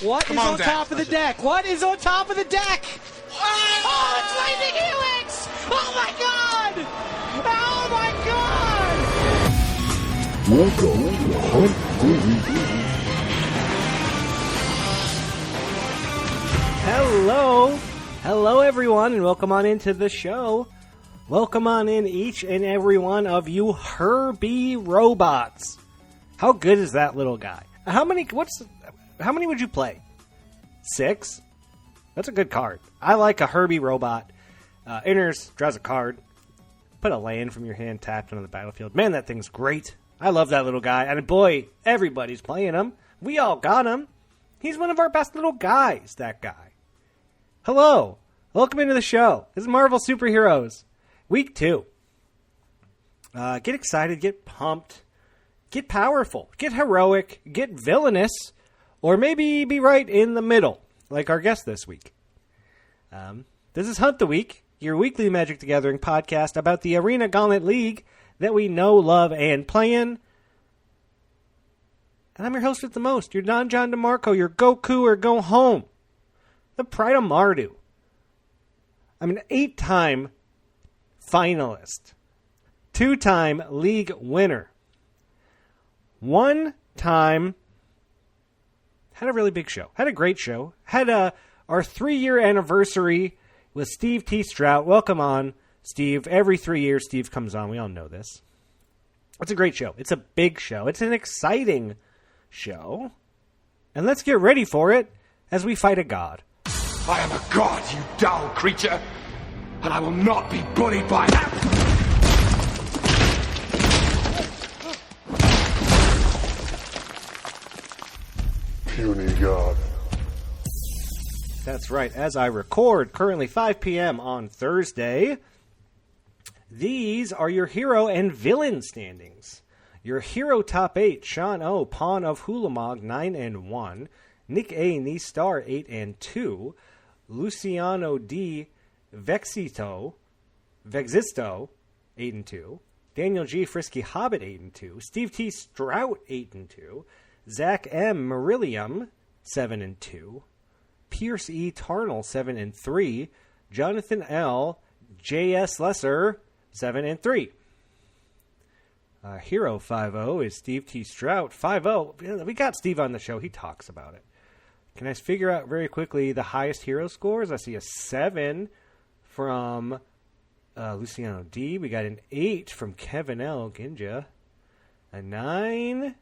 What is on top of the deck? What is on top of the deck? Oh, it's Lightning Helix! Oh my god! Oh my god! Welcome to Hunt Free. Hello everyone, and welcome on into the show. Welcome on in, each and every one of you Herbie robots. How good is that little guy? How many would you play? 6? That's a good card. I like a Herbie robot. Enters, draws a card. Put a land from your hand tapped onto the battlefield. Man, that thing's great. I love that little guy. And boy, everybody's playing him. We all got him. He's one of our best little guys, that guy. Hello. Welcome into the show. This is Marvel Superheroes. Week 2. Get excited, get pumped, get powerful, get heroic, get villainous, or maybe be right in the middle, like our guest this week. This is Hunt the Week, your weekly Magic the Gathering podcast about the Arena Gauntlet League that we know, love, and play in. And I'm your host with the most, your Don John DeMarco, your Goku or Go Home, the Pride of Mardu. I'm an 8-time finalist, 2-time league winner, 1-time had a really big show, had a great show, had our 3-year anniversary with Steve T. Strout. Welcome on, Steve. Every 3 years Steve comes on. We all know this. It's a great show. It's a big show. It's an exciting show. And let's get ready for it as we fight a god. I am a god, you dull creature, and I will not be bullied by that. Puny God. That's right. As I record, currently 5 p.m. on Thursday, these are your hero and villain standings. Your hero top 8, Sean O., Pawn of Hulamog, 9-1. Nick A., Nistar, 8-2. Luciano D. Vexisto, 8-2. Daniel G. Frisky Hobbit, 8-2. Steve T. Strout, 8-2. Zach M. Marillium, 7-2. Pierce E. Tarnell, 7-3. Jonathan L. J.S. Lesser, 7-3. Hero 5-0 is Steve T. Strout, 5-0. We got Steve on the show. He talks about it. Can I figure out very quickly the highest hero scores? I see a 7 from Luciano D. We got an 8 from Kevin L. Ginja. A 9.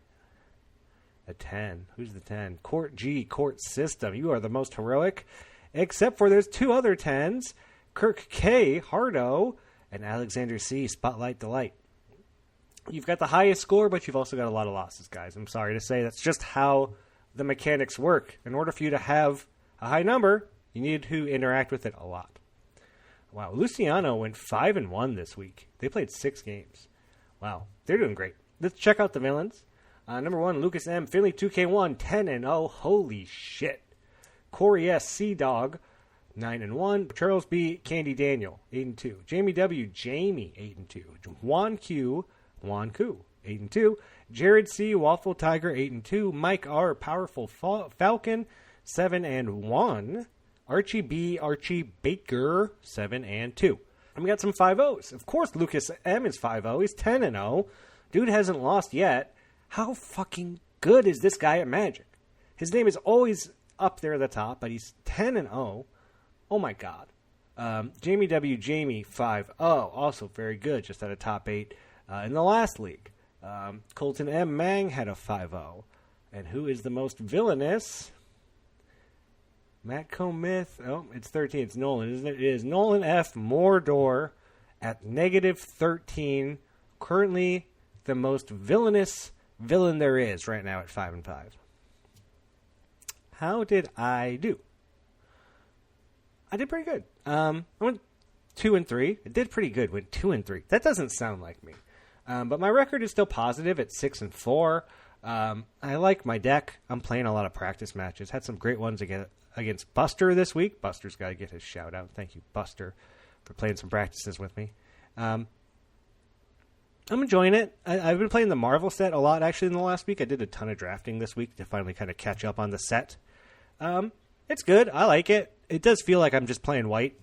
A 10. Who's the 10? Court G. Court System. You are the most heroic. Except for there's 2 other 10s. Kirk K. Hardo. And Alexander C. Spotlight Delight. You've got the highest score, but you've also got a lot of losses, guys. I'm sorry to say that's just how the mechanics work. In order for you to have a high number, you need to interact with it a lot. Wow, Luciano went 5-1 this week. They played 6 games. Wow, they're doing great. Let's check out the villains. Number 1, Lucas M. Finley 2K1, 10-0. Holy shit. Corey S. Sea Dog, 9-1. Charles B. Candy Daniel, 8-2. Jamie W. Jamie, 8-2. Juan Q. 8-2. Jared C. Waffle Tiger, 8-2. Mike R. Powerful Falcon, 7-1. Archie B. Archie Baker, 7-2. And we got some 5-0s. Of course, Lucas M. is 5-0. He's 10-0. Dude hasn't lost yet. How fucking good is this guy at Magic? His name is always up there at the top, but he's 10-0. Oh my god. Jamie W. Jamie, 5-0. Also very good, just at a top 8 in the last league. Colton M. Mang had a 5-0. And who is the most villainous? Matt Comith. Oh, it's 13. It's Nolan, isn't it? It is Nolan F. Mordor at -13. Currently the most villainous villain there is right now at 5-5. How did I do? I did pretty good. I went 2-3. It did pretty good. Went 2-3. That doesn't sound like me. But my record is still positive at 6-4. I like my deck. I'm playing a lot of practice matches. Had some great ones against Buster this week. Buster's got to get his shout out. Thank you, Buster, for playing some practices with me. I'm enjoying it. I've been playing the Marvel set a lot, actually, in the last week. I did a ton of drafting this week to finally kind of catch up on the set. It's good. I like it. It does feel like I'm just playing white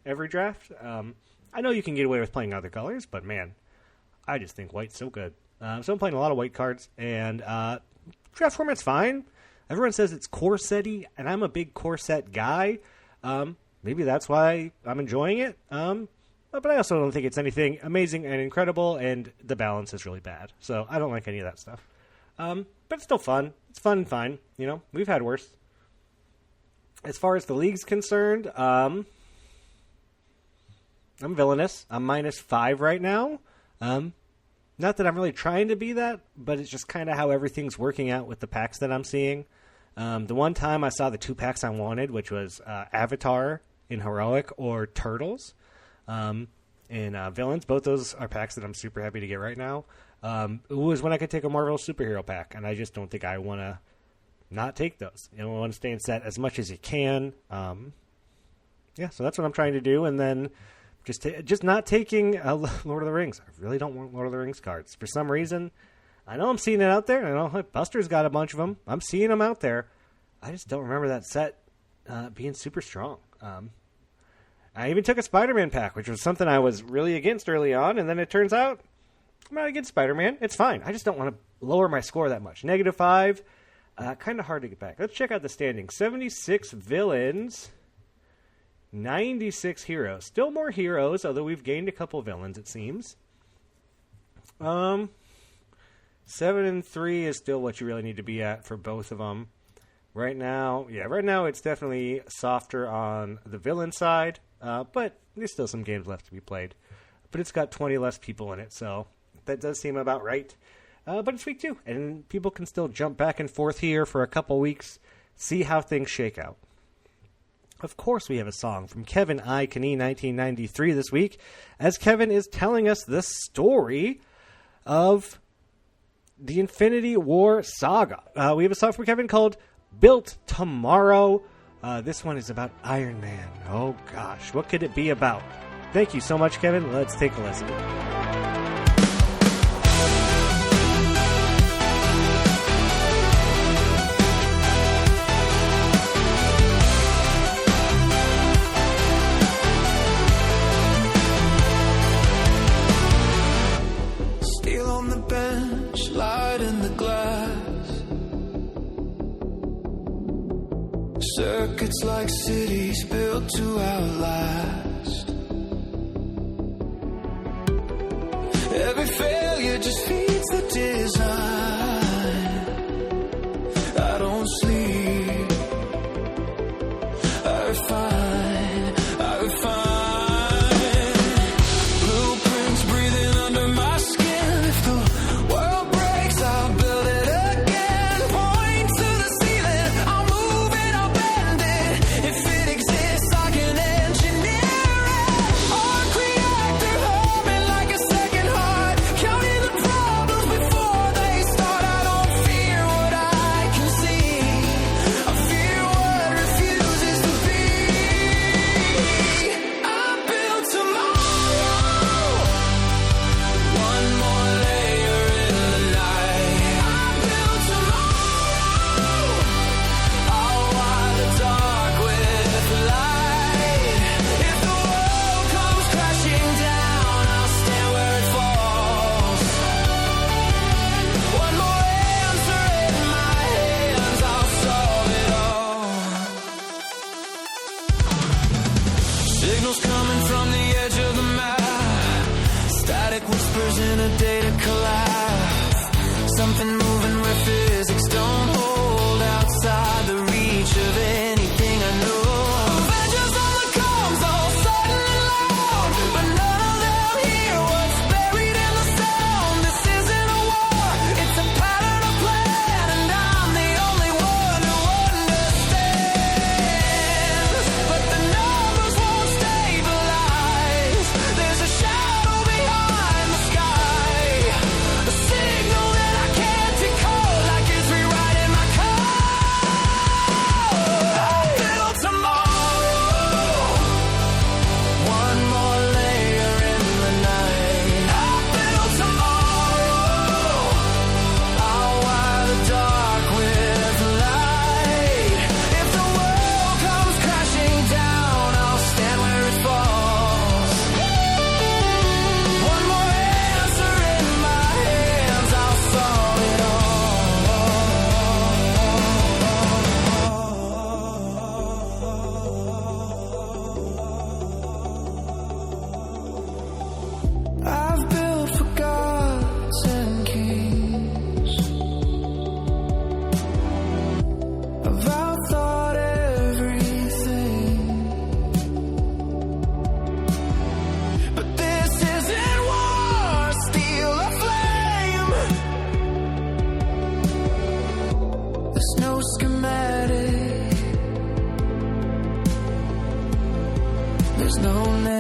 every draft. I know you can get away with playing other colors, but man, I just think white's so good. So I'm playing a lot of white cards, and draft format's fine. Everyone says it's core set-y, and I'm a big core set guy. Maybe that's why I'm enjoying it. But I also don't think it's anything amazing and incredible, and the balance is really bad. So I don't like any of that stuff. But it's still fun. It's fun and fine. You know, we've had worse. As far as the league's concerned, I'm villainous. I'm -5 right now. Not that I'm really trying to be that, but it's just kind of how everything's working out with the packs that I'm seeing. The one time I saw the 2 packs I wanted, which was Avatar in Heroic or Turtles in Villains. Both those are packs that I'm super happy to get right now. It was when I could take a Marvel superhero pack, and I just don't think I want to not take those. You know, I want to stay in set as much as you can. Yeah, so that's what I'm trying to do, and then just not taking Lord of the Rings. I really don't want Lord of the Rings cards. For some reason, I know I'm seeing it out there. I know Buster's got a bunch of them. I'm seeing them out there. I just don't remember that set being super strong. I even took a Spider-Man pack, which was something I was really against early on, and then it turns out I'm not against Spider-Man. It's fine. I just don't want to lower my score that much. -5, kind of hard to get back. Let's check out the standings. 76 villains, 96 heroes. Still more heroes, although we've gained a couple villains, it seems. 7 and 3 is still what you really need to be at for both of them. Right now it's definitely softer on the villain side, but there's still some games left to be played. But it's got 20 less people in it, so that does seem about right. But it's week 2, and people can still jump back and forth here for a couple weeks, see how things shake out. Of course, we have a song from Kevin I. Knie 1993 this week, as Kevin is telling us the story of the Infinity War saga. We have a song from Kevin called Built Tomorrow. This one is about Iron Man. Oh gosh, what could it be about? Thank you so much, Kevin. Let's take a listen. Circuits like cities built to outlast. Every failure just feeds the design. I don't sleep. I refine. Blueprints breathing under my skin. If the world breaks, I'll build it again. Point to the ceiling. I'll move it, I'll bend it. If it exists, I can engineer it. Arc reactor humming like a second heart. Counting the problems before they start. I don't fear what I can see. There's no schematic. There's no name.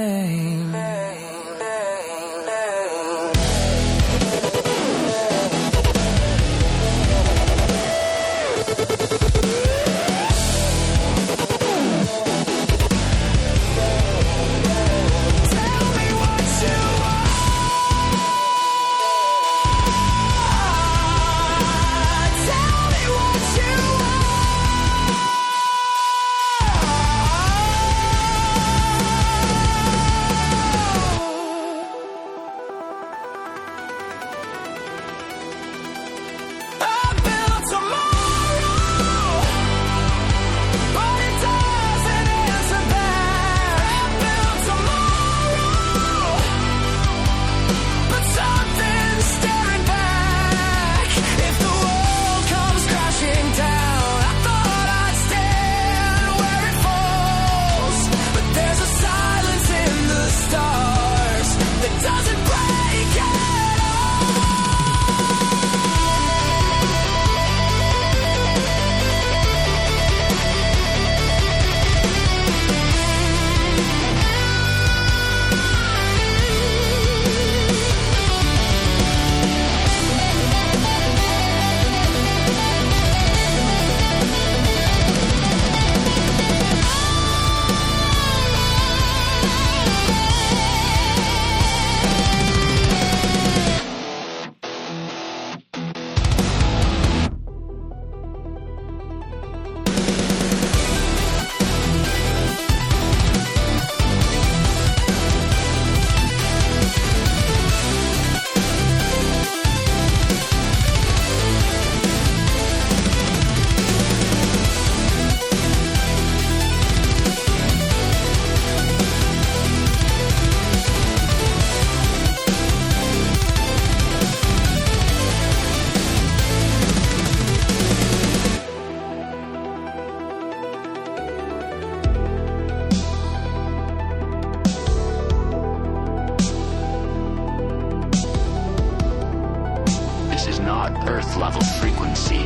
Earth-level frequency.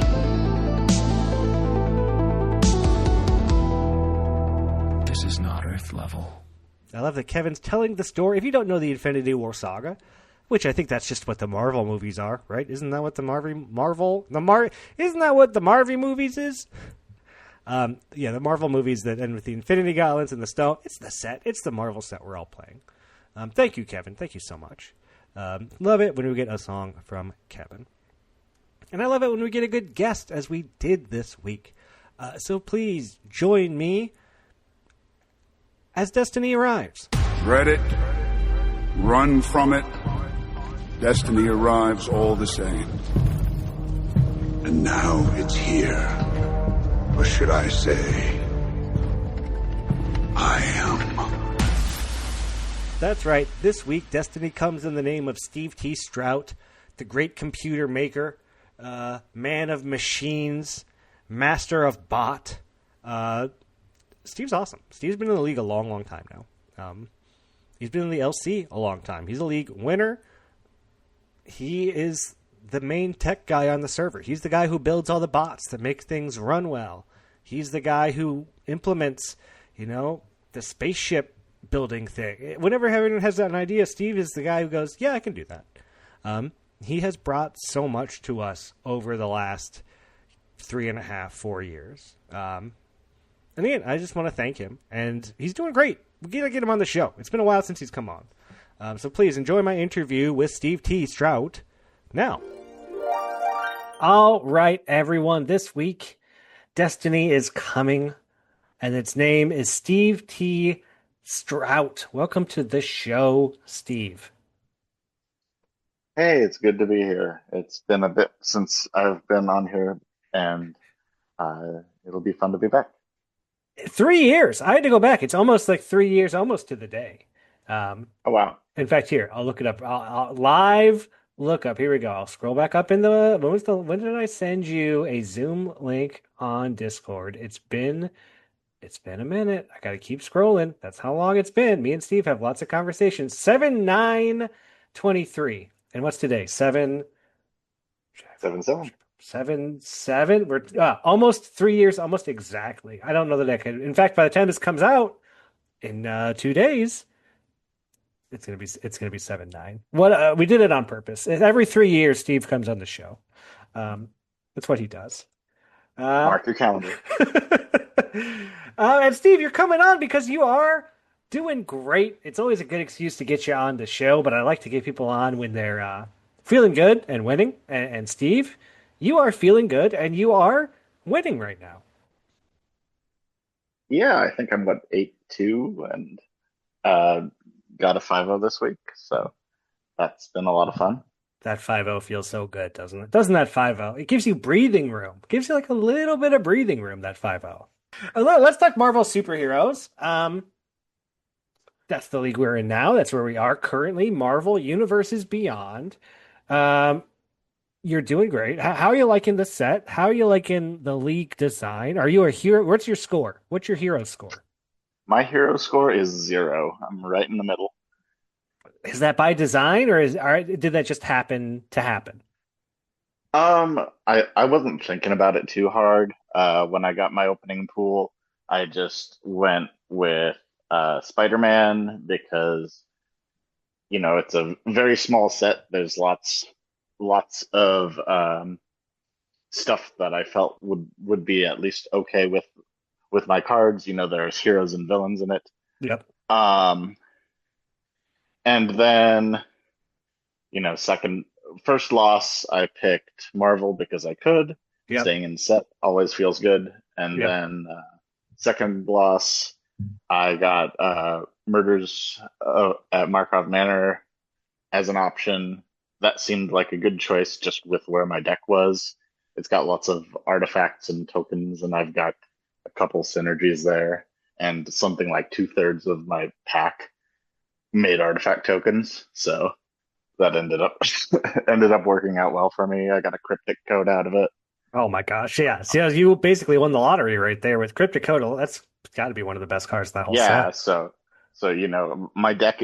This is not Earth level. I love that Kevin's telling the story. If you don't know the Infinity War saga, which I think that's just what the Marvel movies are, right? Isn't that what the isn't that what the Marvel movies is? The Marvel movies that end with the Infinity Gauntlets and the Stone. It's the set. It's the Marvel set we're all playing. Thank you, Kevin. Thank you so much. Love it when we get a song from Kevin. And I love it when we get a good guest, as we did this week. So please join me as Destiny arrives. Dread it, run from it. Destiny arrives all the same. And now it's here. Or should I say, I am. That's right. This week, Destiny comes in the name of Steve T. Strout, the great computer maker, man of machines, master of bot. Steve's awesome. Steve's been in the league a long, long time now. He's been in the LC a long time. He's a league winner. He is the main tech guy on the server. He's the guy who builds all the bots that make things run well. He's the guy who implements, the spaceship building thing. Whenever everyone has an idea, Steve is the guy who goes, yeah, I can do that. He has brought so much to us over the last 3.5, 4 years. And again, I just want to thank him. And he's doing great. We got to get him on the show. It's been a while since he's come on. So please enjoy my interview with Steve T. Strout now. All right, everyone. This week, Destiny is coming, and its name is Steve T. Strout. Welcome to the show, Steve. Hey, it's good to be here. It's been a bit since I've been on here, and it'll be fun to be back. 3 years. I had to go back. It's almost like 3 years, almost to the day. Oh, wow. In fact, here, I'll look it up. I'll live look up. Here we go. I'll scroll back up in the... When did I send you a Zoom link on Discord? It's been a minute. I got to keep scrolling. That's how long it's been. Me and Steve have lots of conversations. 7/9/23. And what's today? 7/7. 7-7. We're almost 3 years, almost exactly. I don't know the decade. In fact, by the time this comes out in 2 days, it's gonna be 7-9. What we did it on purpose. Every 3 years, Steve comes on the show. Um, that's what he does. Uh, Mark your calendar. and Steve, you're coming on because you are doing great. It's always a good excuse to get you on the show, but I like to get people on when they're feeling good and winning. And Steve, you are feeling good and you are winning right now. Yeah, I think I'm about 8-2 and uh, got a 5-0 this week, so that's been a lot of fun. That 5-0 feels so good, doesn't it? Doesn't that 5-0? It gives you breathing room. It gives you like a little bit of breathing room, that 5-0. Let's talk Marvel superheroes. That's the league we're in now. That's where we are currently. Marvel Universes Beyond. Um, you're doing great. How are you liking the set? How are you liking the league design? Are you a hero? What's your score? What's your hero score? My hero score is 0. I'm right in the middle. Is that by design or did that just happen to happen? I wasn't thinking about it too hard. When I got my opening pool, I just went with Spider-Man because it's a very small set. There's lots of stuff that I felt would be at least okay with my cards. There's heroes and villains in it. Yep. Um, and then second first loss, I picked Marvel because I could. Yep. Staying in set always feels good. And Yep. then second loss, I got Murders at Markov Manor as an option. That seemed like a good choice just with where my deck was. It's got lots of artifacts and tokens, and I've got a couple synergies there. And something like 2/3 of my pack made artifact tokens. So that ended up ended up working out well for me. I got a cryptic code out of it. Oh my gosh. Yeah. See, you basically won the lottery right there with Cryptic Code. That's got to be one of the best cards in that whole Yeah, set. so my deck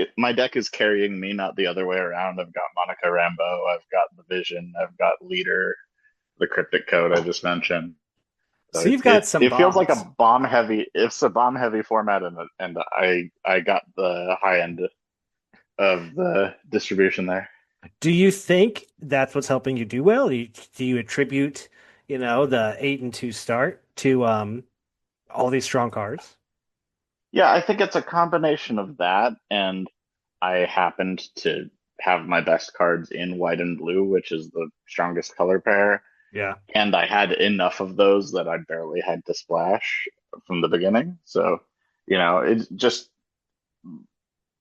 is carrying me, not the other way around. I've got Monica Rambeau, I've got the Vision, I've got Leader, the cryptic code I just mentioned. So So you've got some it feels like bombs. a bomb heavy. It's a bomb heavy format, and I got the high end of the distribution there. Do you think that's what's helping you do well? Do you attribute, the 8-2 start to all these strong cards? Yeah, I think it's a combination of that, and I happened to have my best cards in white and blue, which is the strongest color pair, Yeah. and I had enough of those that I barely had to splash from the beginning. So, it just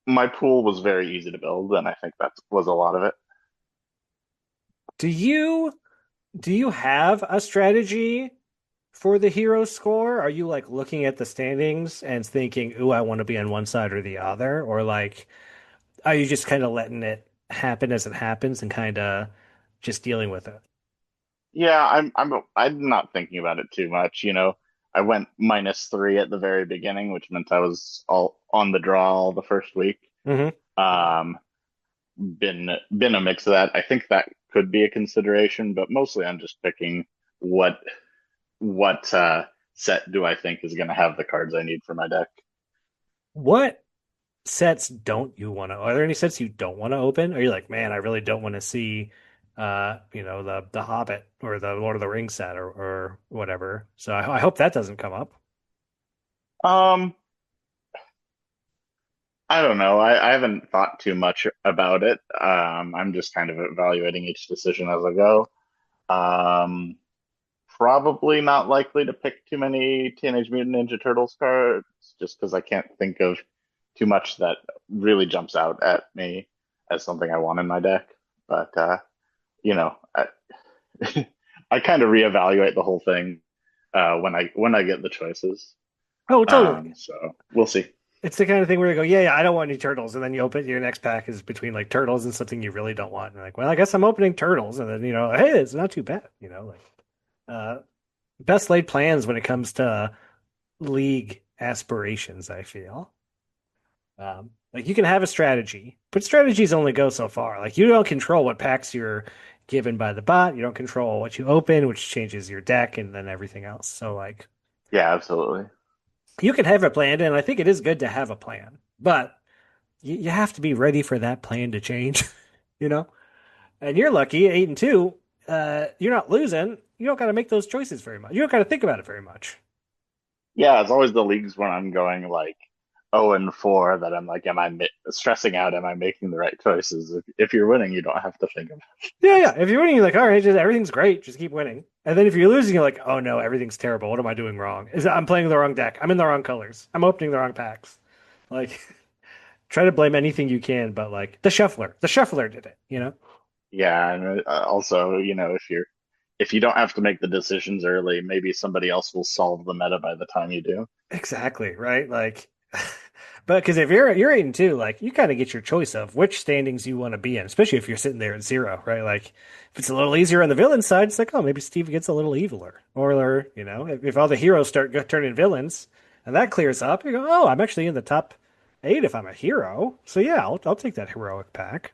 my pool was very easy to build, and I think that was a lot of it. Do you do you have a strategy for the hero score? Are you like looking at the standings and thinking, "Ooh, I want to be on one side or the other," or like are you just kind of letting it happen as it happens and kind of just dealing with it? Yeah, I'm not thinking about it too much. I went -3 at the very beginning, which meant I was all on the draw all the first week. Hmm. Um, been a mix of that. I think that could be a consideration, but mostly I'm just picking what what set do I think is going to have the cards I need for my deck. What sets don't you want to? Are there any sets you don't want to open? Are you like, man, I really don't want to see, the Hobbit or the Lord of the Rings set or whatever. So I hope that doesn't come up. Um, I don't know. I haven't thought too much about it. I'm just kind of evaluating each decision as I go. Um, Probably not likely to pick too many Teenage Mutant Ninja Turtles cards, just because I can't think of too much that really jumps out at me as something I want in my deck. But you know, I, I kind of reevaluate the whole thing when I get the choices. Oh, totally. So we'll see. It's the kind of thing where you go, yeah, yeah, I don't want any turtles, and then you open your next pack is between like turtles and something you really don't want. And you're like, well, I guess I'm opening turtles, and then hey, it's not too bad. Uh, best laid plans when it comes to league aspirations. I feel like you can have a strategy, but strategies only go so far. Like you don't control what packs you're given by the bot. You don't control what you open, which changes your deck and then everything else. So like Yeah, absolutely. you can have a plan, and I think it is good to have a plan, but you have to be ready for that plan to change, you know? And you're lucky, 8-2. You're not losing. You don't got to make those choices very much. You don't got to think about it very much. Yeah, it's always the leagues when I'm going like 0-4 that I'm like, am I stressing out? Am I making the right choices? If you're winning, you don't have to think about Yeah, it. yeah. If you're winning, you're like, all right, just everything's great. Just keep winning. And then if you're losing, you're like, oh no, everything's terrible. What am I doing wrong? I'm playing the wrong deck. I'm in the wrong colors. I'm opening the wrong packs. Like, try to blame anything you can, but like the shuffler did it. You know? Yeah, and also, if you don't have to make the decisions early, maybe somebody else will solve the meta by the time you do. Exactly, right? Like, but because if you're 8-2, like you kind of get your choice of which standings you want to be in, especially if you're sitting there at 0, right? Like, if it's a little easier on the villain side, it's like, oh, maybe Steve gets a little eviler, or if all the heroes start turning villains, and that clears up, you go, oh, I'm actually in the top 8 if I'm a hero. So yeah, I'll take that heroic pack.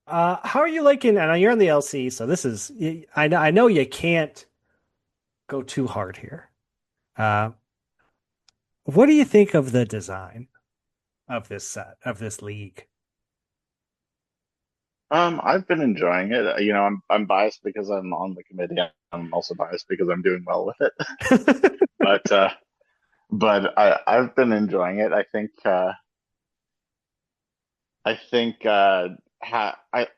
How are you liking? I know you're on the LC, so this is I know you can't go too hard here. Uh, What do you think of the design of this set, of this league? I've been enjoying it. I'm biased because I'm on the committee. I'm also biased because I'm doing well with it. But I've been enjoying it.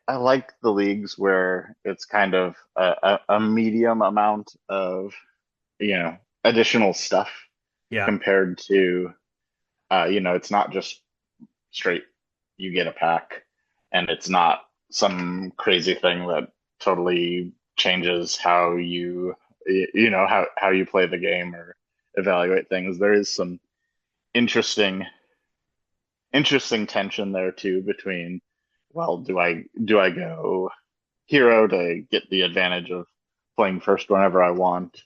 I like the leagues where it's kind of a medium amount of additional stuff Yeah. compared to it's not just straight you get a pack, and it's not some crazy thing that totally changes how how you play the game or evaluate things. There is some interesting interesting tension there too between, well, do I go hero to get the advantage of playing first whenever I want?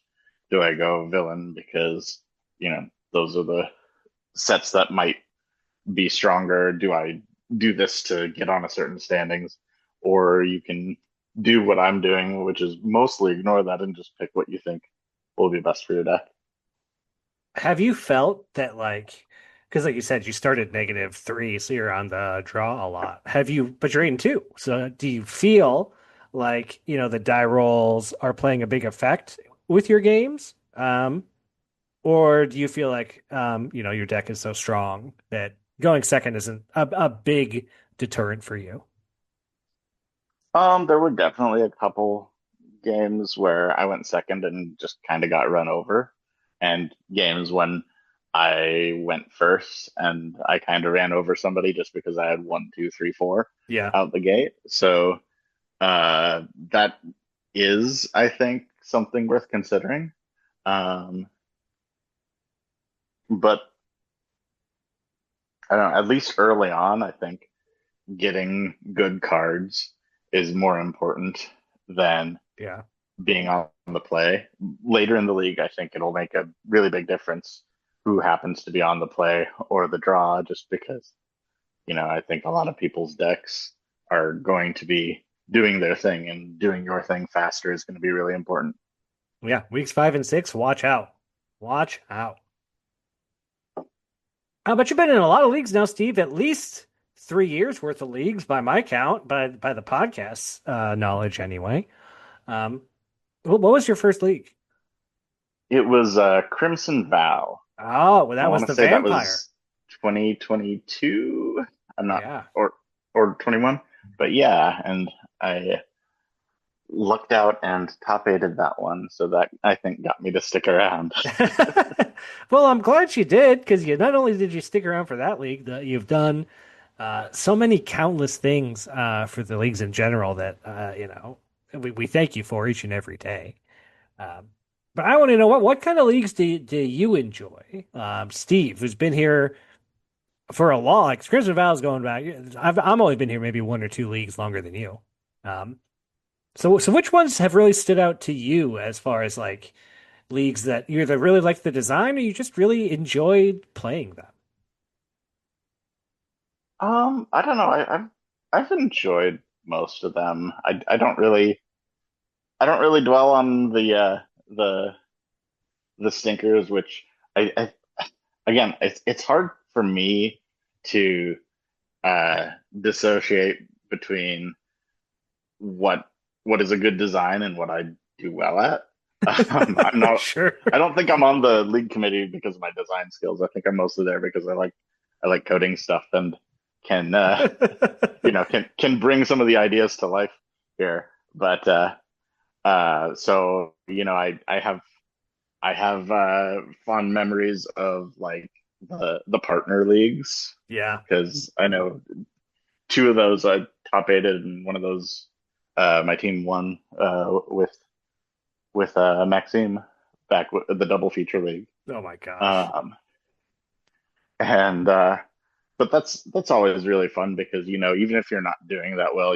Do I go villain because those are the sets that might be stronger? Do I do this to get on a certain standings? Or you can do what I'm doing, which is mostly ignore that and just pick what you think will be best for your deck. Have you felt that because like you said, you started -3, so you're on the draw a lot. But you're 8-2. So do you feel like, the die rolls are playing a big effect with your games? Or do you feel like, your deck is so strong that going second isn't a big deterrent for you? There were definitely a couple games where I went second and just kind of got run over, and games when I went first and I kind of ran over somebody just because I had one, two, three, four Yeah. out the gate. So that is, I think, something worth considering. Um, but I don't know, at least early on, I think getting good cards is more important than Yeah. being on the play. Later in the league, I think it'll make a really big difference who happens to be on the play or the draw, just because, I think a lot of people's decks are going to be doing their thing, and doing your thing faster is going to be really important. Yeah. Weeks 5 and 6, watch out. Watch out. But you've been in a lot of leagues now, Steve. At least 3 years worth of leagues by my count, by the podcast knowledge anyway. Um, what was your first league? It was Crimson Vow. Oh, well, I that was want to the say that vampire. was 2022. I'm not, Yeah. or 21, but yeah, and I lucked out and top aided that one, so that I think got me to stick around. Well, I'm glad you did, because you not only did you stick around for that league, that you've done so many countless things for the leagues in general that we thank you for each and every day. Um, but I want to know what kind of leagues do you enjoy, Steve, who's been here for a long, like Crimson Vow's going back. I'm only been here maybe 1 or 2 leagues longer than you. Um, so which ones have really stood out to you as far as like leagues that you either really like the design or you just really enjoyed playing them? I don't know. I've enjoyed most of them. I don't really dwell on the stinkers, which I again, it's hard for me to dissociate between what what is a good design and what I do well at. I'm not. Sure. I don't think I'm on the league committee because of my design skills. I think I'm mostly there because I like coding stuff and can can bring some of the ideas to life here. But so I have fond memories of like the partner leagues Yeah. because I know two of those I top aided, and one of those my team won with Maxime back with the double feature league. Oh my gosh. Um, and but that's always really fun because even if you're not doing that well,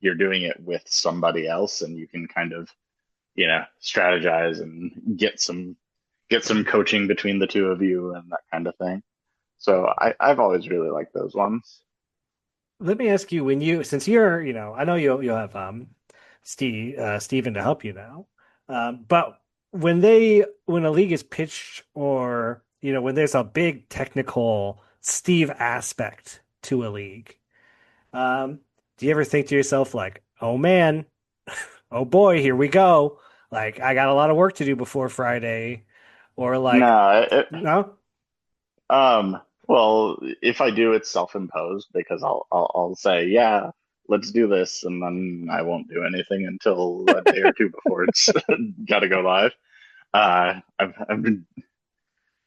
you're doing it with somebody else, and you can kind of strategize and get some coaching between the two of you and that kind of thing. So I've always really liked those ones. Let me ask you, since you're, I know you'll have Steven to help you now. But when a league is pitched, or when there's a big technical Steve aspect to a league, do you ever think to yourself like, oh man, oh boy, here we go. Like I got a lot of work to do before Friday, or like, No, no? well, if I do, it's self-imposed because I'll say, yeah, let's do this, and then I won't do anything until a day or two before it's got to go live. I've been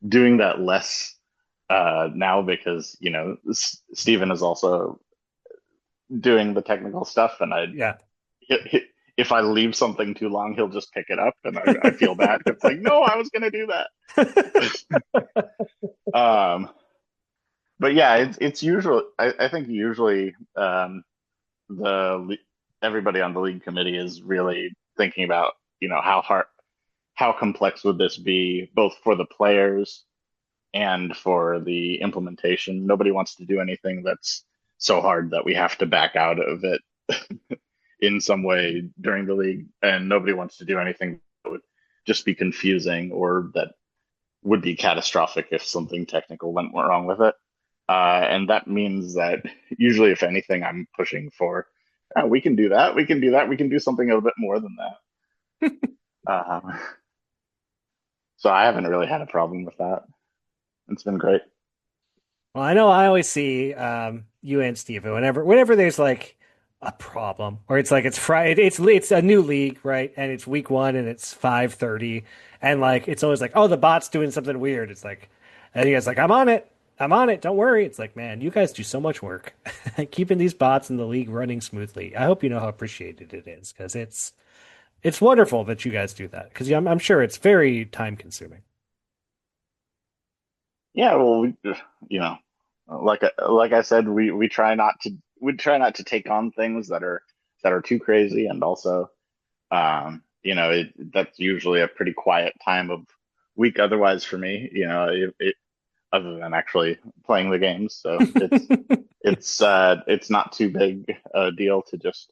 doing that less now because Steven is also doing the technical stuff, and Yeah. if I leave something too long, he'll just pick it up, and I feel bad. It's like, no, I was going to do that. Um, but yeah, it's usually I think usually everybody on the league committee is really thinking about how complex would this be both for the players and for the implementation. Nobody wants to do anything that's so hard that we have to back out of it in some way during the league, and nobody wants to do anything that would just be confusing or that would be catastrophic if something technical went wrong with it. And that means that usually, if anything, I'm pushing for, we can do that, we can do that, we can do something a bit more than that. So I haven't really had a problem with that. It's been great. Well, I know I always see you and Steve whenever there's like a problem, or it's like it's Friday, it's a new league, right? And it's week one and it's 5:30, and like it's always like, oh, the bot's doing something weird. It's like, and you guys like, I'm on it. I'm on it. Don't worry. It's like, man, you guys do so much work keeping these bots in the league running smoothly. I hope you know how appreciated it is, because it's wonderful that you guys do that, because I'm sure it's very time consuming. Yeah, well, like I said, we try not to take on things that are too crazy, and also, that's usually a pretty quiet time of week otherwise for me. Other than actually playing the games, so it's not too big a deal to just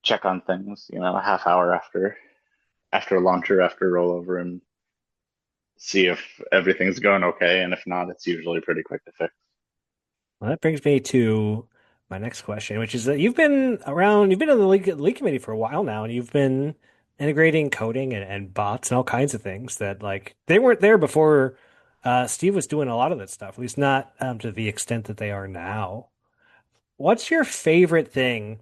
check on things, a half hour after launch or after rollover, and see if everything's going okay, and if not, it's usually pretty quick to fix. Well, that brings me to my next question, which is that you've been on the league committee for a while now, and you've been integrating coding and bots and all kinds of things that like they weren't there before. Steve was doing a lot of that stuff, at least not to the extent that they are now. What's your favorite thing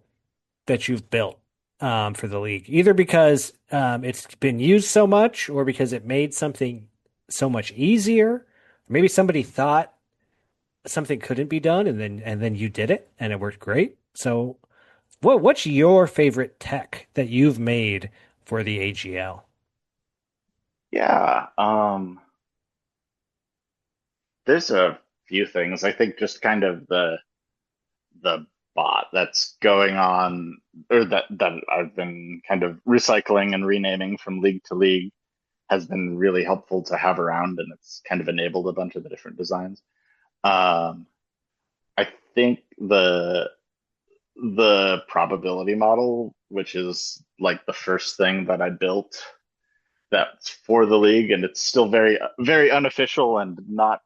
that you've built for the league? Either because it's been used so much, or because it made something so much easier. Maybe somebody thought something couldn't be done, and then you did it and it worked great. So what's your favorite tech that you've made for the AGL? Yeah, there's a few things. I think just kind of the bot that's going on, or that I've been kind of recycling and renaming from league to league, has been really helpful to have around, and it's kind of enabled a bunch of the different designs. Um, I think the probability model, which is like the first thing that I built that's for the league, and it's still very unofficial and not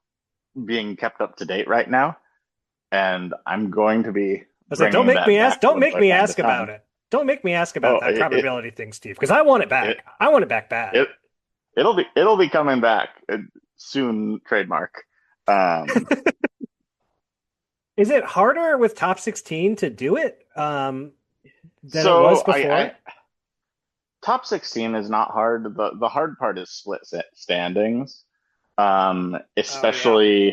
being kept up to date right now. And I'm going to be I was like, bringing that back don't once make I me find the ask about time. it. Don't make me ask about Oh, that probability thing, Steve, because I want it it back. I want it back bad. it it'll be coming back soon. Trademark. Um, Is it harder with top 16 to do it than it was so before? top 16 is not hard. The hard part is standings. Oh yeah.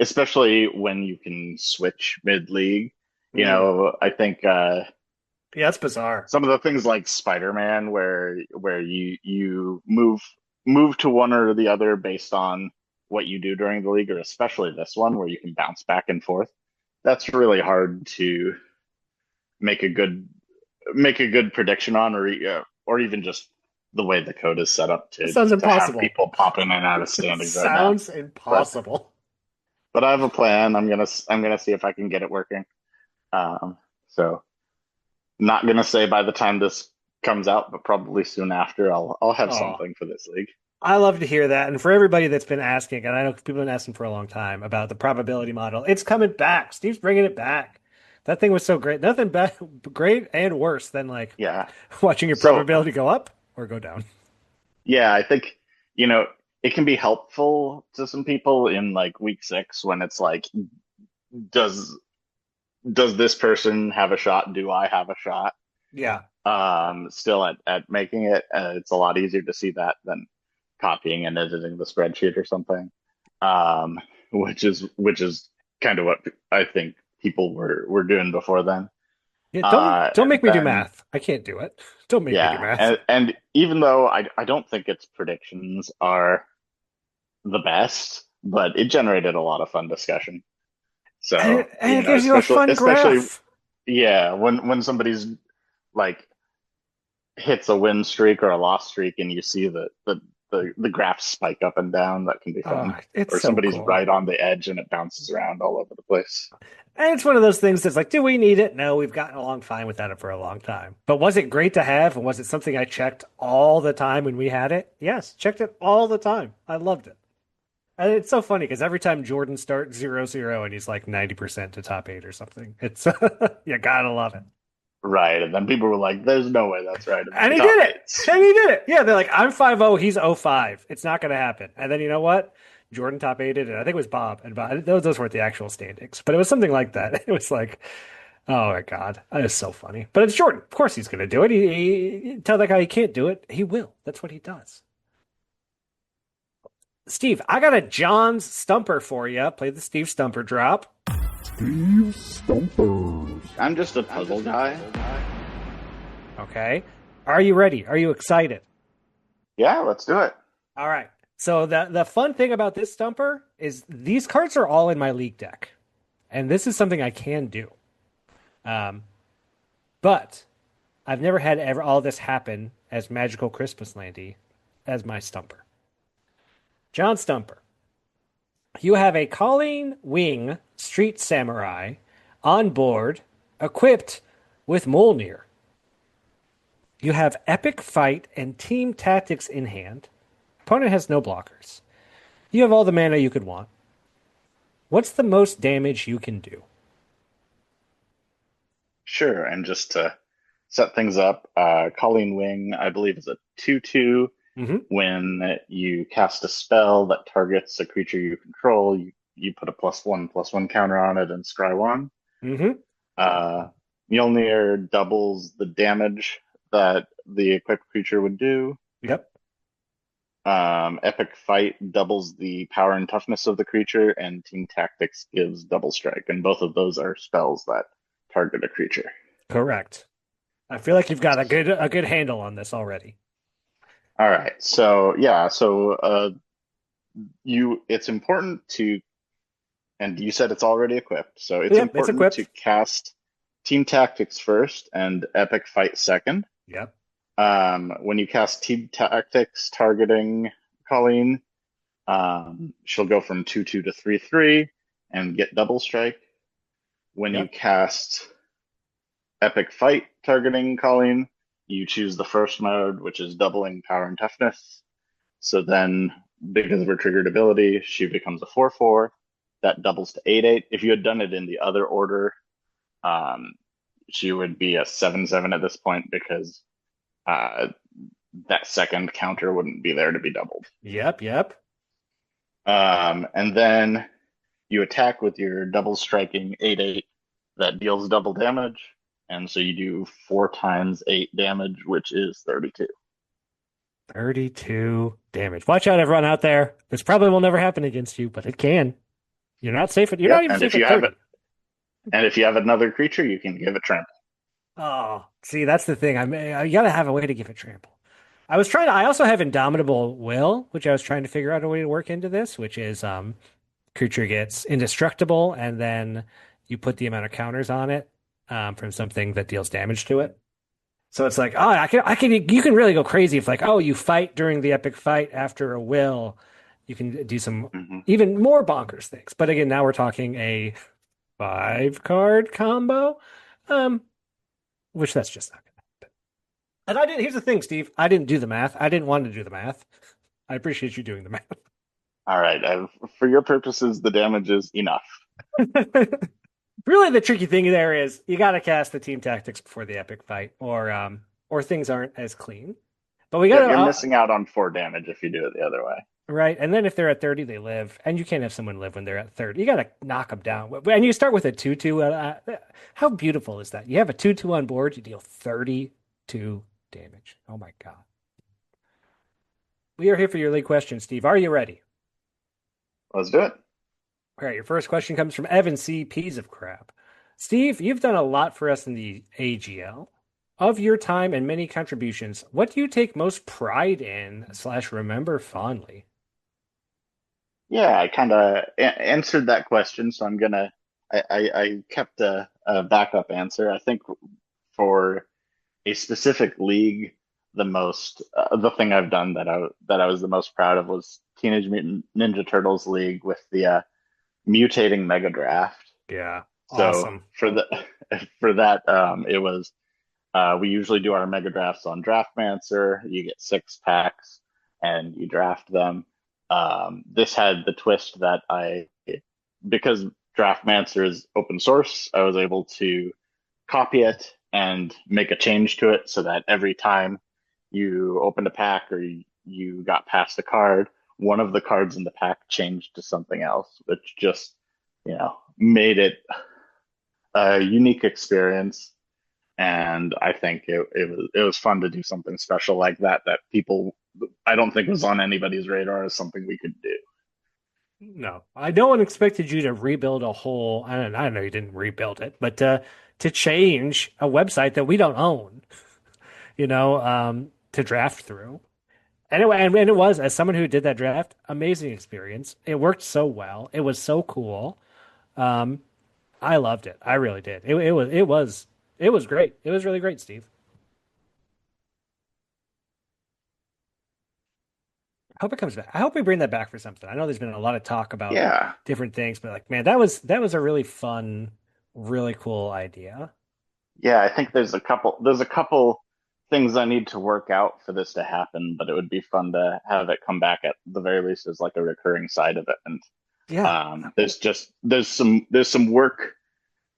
Especially when you can switch mid league. Mm. I think Yeah, that's bizarre. some of the things like Spider-Man, where you move to one or the other based on what you do during the league, or especially this one where you can bounce back and forth. That's really hard to make a good make a good prediction on, or even just the way the code is set up It sounds to have impossible. people pop in and out of It standings right now. sounds But impossible. I have a plan. I'm gonna see if I can get it working. So not gonna say by the time this comes out, but probably soon after I'll have Oh, something for this league. I love to hear that. And for everybody that's been asking, and I know people have been asking for a long time about the probability model, it's coming back. Steve's bringing it back. That thing was so great. Nothing bad, great and worse than like Yeah. watching your So probability go up or go down. yeah, I think it can be helpful to some people in like week 6 when it's like, does this person have a shot? Do I have a shot? Yeah. Still at making it, it's a lot easier to see that than copying and editing the spreadsheet or something. Which is kind of what I think people were doing before then. Yeah, don't And make me do then math. I can't do it. Don't make me do yeah, math. and even though I don't think its predictions are the best, but it generated a lot of fun discussion. So, And it gives you a fun especially graph. yeah, when somebody's like hits a win streak or a loss streak and you see the graphs spike up and down, that can be Oh, fun. it's Or so somebody's cool. right on the edge and it bounces around all over the place. And it's one of those things that's like, do we need it? No, we've gotten along fine without it for a long time. But was it great to have? And was it something I checked all the time when we had it? Yes, checked it all the time. I loved it. And it's so funny because every time Jordan starts 0-0 and he's like 90% to top 8 or something, it's you gotta love it. Right. And then people were like, there's no way that's right in And the he top did it. eights. And he did it. Yeah, they're like, I'm 5-0, he's 0-5. It's not going to happen. And then you know what? Jordan top 8 and I think it was Bob. And Bob, those weren't the actual standings, but it was something like that. It was like, oh my God, that is so funny. But it's Jordan. Of course he's going to do it. Tell that guy he can't do it. He will. That's what he does. Steve, I got a John's Stumper for you. Play the Steve Stumper drop. Steve Stumpers. I'm just a puzzle guy. Okay. Are you ready? Are you excited? Yeah, let's do it. All right. So the fun thing about this stumper is these cards are all in my league deck, and this is something I can do. But I've never had ever all this happen as Magical Christmas Landy as my stumper. John Stumper, you have a Colleen Wing Street Samurai on board, equipped with Mjolnir. You have Epic Fight and Team Tactics in hand. Opponent has no blockers. You have all the mana you could want. What's the most damage you can do? Sure. And just to set things up, Colleen Wing, I believe, is a 2/2. Mm-hmm. When you cast a spell that targets a creature you control, you put a +1/+1 counter on it and scry 1. Mm-hmm. Mjolnir doubles the damage that the equipped creature would do. Yep. Epic Fight doubles the power and toughness of the creature, and Team Tactics gives double strike, and both of those are spells that target a creature. Correct. I feel like you've got a good handle on this already. All right, so yeah, it's important to, and you said it's already equipped, so it's Yep, it's important equipped. to cast Team Tactics first and Epic Fight second. Yep. When you cast Team Tactics targeting Colleen, she'll go from 2/2 to 3/3 and get double strike. When you Yep. cast epic fight targeting Colleen, you choose the first mode, which is doubling power and toughness. So then, because of her triggered ability, she becomes a 4/4. That doubles to 8/8. If you had done it in the other order, um, she would be a 7/7 at this point because uh, that second counter wouldn't be there to be doubled. Yep. And then you attack with your double striking 8/8 that deals double damage. And so you do 4 times 8 damage, which is 32. 32 damage. Watch out, everyone out there. This probably will never happen against you, but it can. You're not safe at. You're Yep, not even and safe if at you 30. have it, and if you have another creature, you can give it trample. Oh, see, that's the thing. I gotta have a way to give it trample. I also have Indomitable Will, which I was trying to figure out a way to work into this, which is creature gets indestructible, and then you put the amount of counters on it from something that deals damage to it. So it's like, oh, you can really go crazy if like, oh, you fight during the epic fight after a will. You can do some Hmm. even more bonkers things. But again, now we're talking a 5-card combo, um, which that's just not gonna happen. And I didn't. Here's the thing, Steve. I didn't do the math. I didn't want to do the math. I appreciate you doing the math. All right, for your purposes, the damage is enough. Really, the tricky thing there is you got to cast the team tactics before the epic fight, or things aren't as clean. But we got to You're missing out on 4 damage if you do it the other way. right, and then if they're at 30, they live, and you can't have someone live when they're at 30. You got to knock them down, and you start with a 2/2. How beautiful is that? You have a 2/2 on board, you deal 32 damage. Oh my god! We are here for your league question, Steve. Are you ready? Let's do it. All right, your first question comes from Evan C. Peas of Crap. Steve, you've done a lot for us in the AGL. Of your time and many contributions, what do you take most pride in / remember fondly? Yeah, I kind of answered that question, so I kept a backup answer. I think for a specific league, the thing I've done that I was the most proud of was Teenage Mutant Ninja Turtles League with the mutating Mega Draft. Yeah, So awesome. for that, it was we usually do our Mega Drafts on Draftmancer. You get 6 packs and you draft them. This had the twist that because Draftmancer is open source, I was able to copy it and make a change to it so that every time you opened a pack or you got past a card, one of the cards in the pack changed to something else, which just, made it a unique experience. And I think it was fun to do something special like that people, I don't think was on anybody's radar as something we could do. No, no one expected you to rebuild a whole. I know you didn't rebuild it, but to change a website that we don't own, to draft through. Anyway, and it was, as someone who did that draft, amazing experience. It worked so well. It was so cool. I loved it. I really did. It was great. It was really great, Steve. I hope it comes back. I hope we bring that back for something. I know there's been a lot of talk about Yeah. different things, but like, man, that was a really fun, really cool idea. Yeah, I think there's a couple things I need to work out for this to happen, but it would be fun to have it come back at the very least as like a recurring side of it. And Yeah. there's some work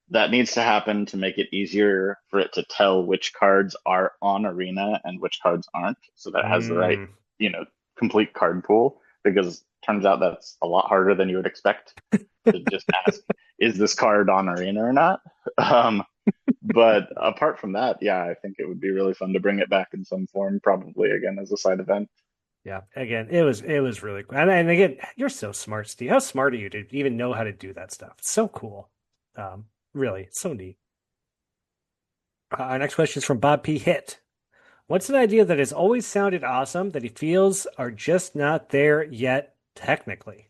that needs to happen to make it easier for it to tell which cards are on Arena and which cards aren't, so that it has the right, Mm. complete card pool. Because turns out that's a lot harder than you would expect to just ask, is this card on Arena or not? Um, but apart from that, yeah, I think it would be really fun to bring it back in some form, probably again as a side event. Yeah. Again, it was really cool. And again, you're so smart, Steve. How smart are you to even know how to do that stuff? It's so cool. Really, so neat. Our next question is from Bob P. Hit. What's an idea that has always sounded awesome that he feels are just not there yet technically?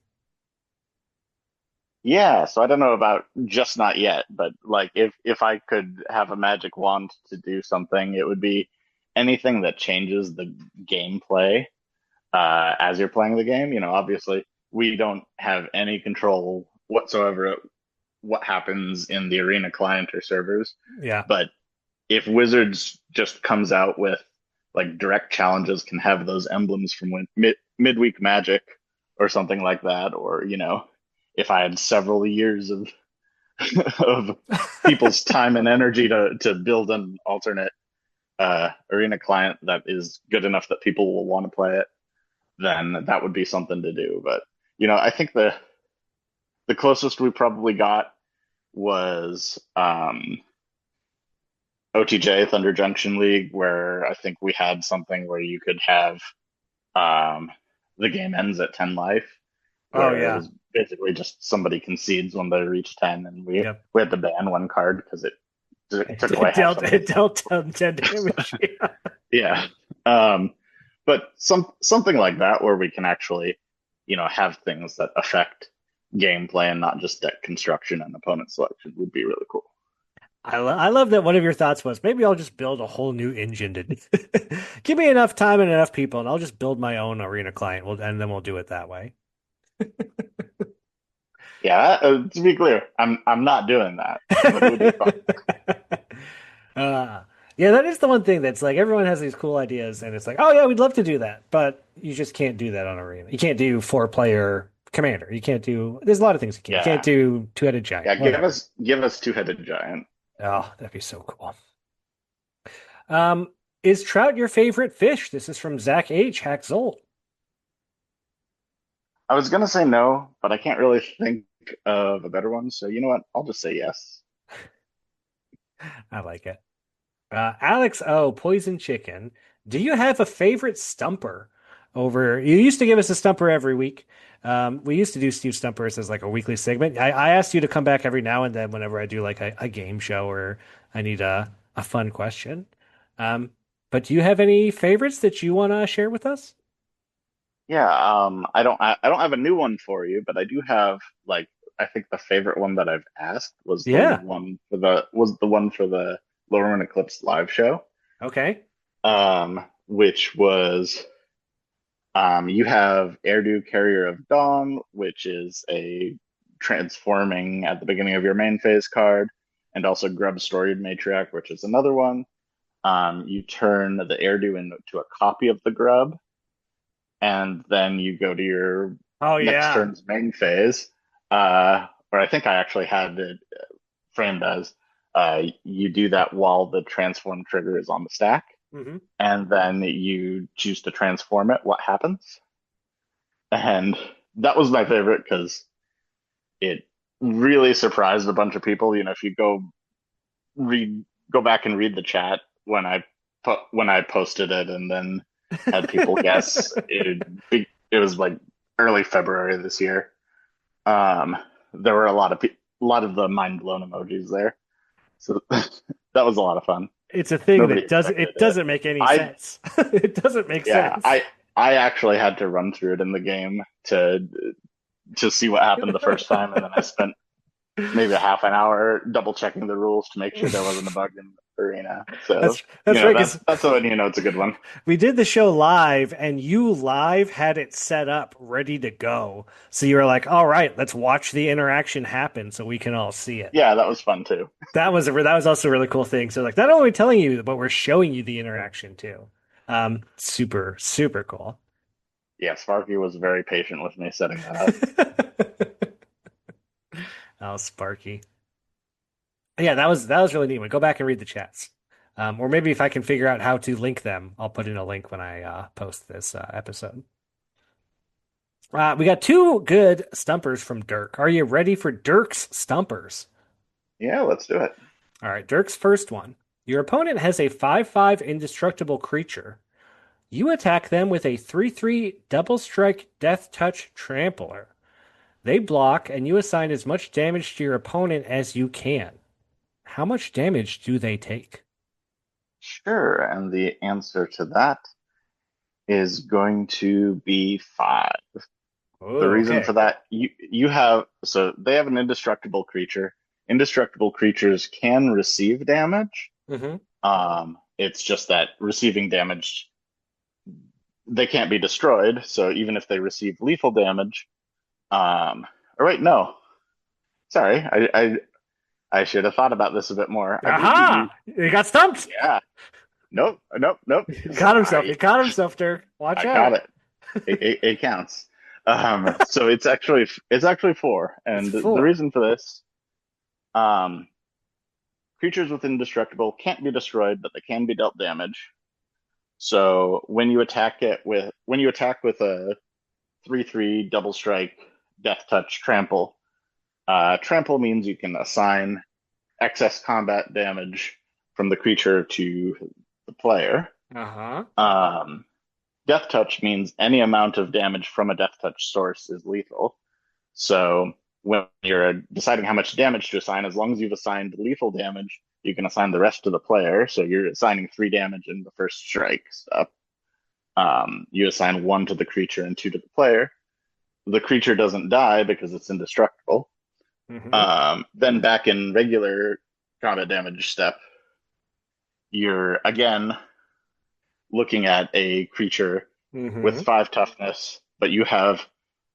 Yeah, so I don't know about just not yet, but like if I could have a magic wand to do something, it would be anything that changes the gameplay as you're playing the game. Obviously we don't have any control whatsoever at what happens in the arena client or servers, Yeah. but if Wizards just comes out with like direct challenges, can have those emblems from midweek Magic or something like that, or if I had several years of of people's time and energy to build an alternate arena client that is good enough that people will want to play it, then that would be something to do. But I think the closest we probably got was OTJ Thunder Junction League, where I think we had something where you could have um, the game ends at 10 life, Oh where it yeah. was basically just somebody concedes when they reach 10, and we Yep. we had to ban one card because it took away It half dealt somebody's it dealt 10 damage. Yeah. yeah. But something like that where we can actually, have things that affect gameplay and not just deck construction and opponent selection would be really cool. I love that one of your thoughts was maybe I'll just build a whole new engine to give me enough time and enough people, and I'll just build my own arena client. And then we'll do it that way. Yeah, to be clear, I'm not doing that, but it would be fun. Uh, yeah, that is the one thing that's like everyone has these cool ideas, and it's like, oh yeah, we'd love to do that, but you just can't do that on Arena. You can't do 4-player commander. You can't do. There's a lot of things you can't. You can't Yeah, do two-headed giant. yeah. Give Whatever. us give us two-headed giant. Oh, that'd be so cool. Is trout your favorite fish? This is from Zach H. Hackzolt. I was gonna say no, but I can't really think of a better one. So you know what? I'll just say yes. I like it. Alex O, Poison Chicken. Do you have a favorite stumper? You used to give us a stumper every week. We used to do Steve Stumpers as like a weekly segment. I asked you to come back every now and then whenever I do like a game show or I need a fun question. Um, but do you have any favorites that you want to share with us? Yeah. I don't have a new one for you, but I do have like I think the favorite one that I've asked was Yeah. the one for the Lower Eclipse live show. Okay. Which was you have Erdu Carrier of Dawn, which is a transforming at the beginning of your main phase card, and also Grub Storied Matriarch, which is another one. You turn the Erdu into a copy of the Grub, and then you go to your Oh next yeah. turn's main phase. Or I think I actually had it framed as you do that while the transform trigger is on the stack, Hmm. and then you choose to transform it. What happens? And that was my favorite because it really surprised a bunch of people. If you go back and read the chat when I posted it, and then had people guess it was like early February this year. There were a lot of the mind blown emojis there, so that was a lot of fun. It's a thing Nobody that expected it it. doesn't make any I sense. It doesn't make Yeah, sense. I actually had to run through it in the game to see what happened the first time, and then I spent maybe a half an hour double checking the rules to make sure there wasn't a bug in the arena. So That's right, because that's when it's a good one. we did the show live, and you live had it set up ready to go. So you were like, "All right, let's watch the interaction happen, so we can all see it." Yeah, that was fun too. That was also a really cool thing. So like, not only telling you, but we're showing you the interaction too. Super super cool. Yeah, Sparky was very patient with me setting that up. Oh, Sparky. Yeah, that was really neat. Go back and read the chats. Or maybe if I can figure out how to link them, I'll put in a link when I post this episode. We got two good stumpers from Dirk. Are you ready for Dirk's stumpers? Yeah, let's do it. All right, Dirk's first one. Your opponent has a 5/5 indestructible creature. You attack them with a 3/3 double strike death touch trampler. They block, and you assign as much damage to your opponent as you can. How much damage do they take? Sure, and the answer to that is going to be 5. The Oh, reason okay. for that, they have an indestructible creature. Indestructible creatures can receive damage. Mm-hmm. It's just that receiving damage, they can't be destroyed. So even if they receive lethal damage, or wait, no, sorry, I should have thought about this a bit more. I believe Aha! He got stumped. yeah. Nope. Nope. Nope. He caught himself. Sorry. He caught himself, Dirk. Watch I out. caught it. It counts. So it's actually four, It's and the four. reason for this, um, creatures with indestructible can't be destroyed, but they can be dealt damage. So when you attack with a 3/3 double strike, death touch, trample. Trample means you can assign excess combat damage from the creature to the player. Uh-huh. Death touch means any amount of damage from a death touch source is lethal. So when you're deciding how much damage to assign, as long as you've assigned lethal damage, you can assign the rest to the player. So you're assigning 3 damage in the first strike step. You assign 1 to the creature and 2 to the player. The creature doesn't die because it's indestructible. Then back in regular combat damage step, you're again looking at a creature with 5 toughness, but you have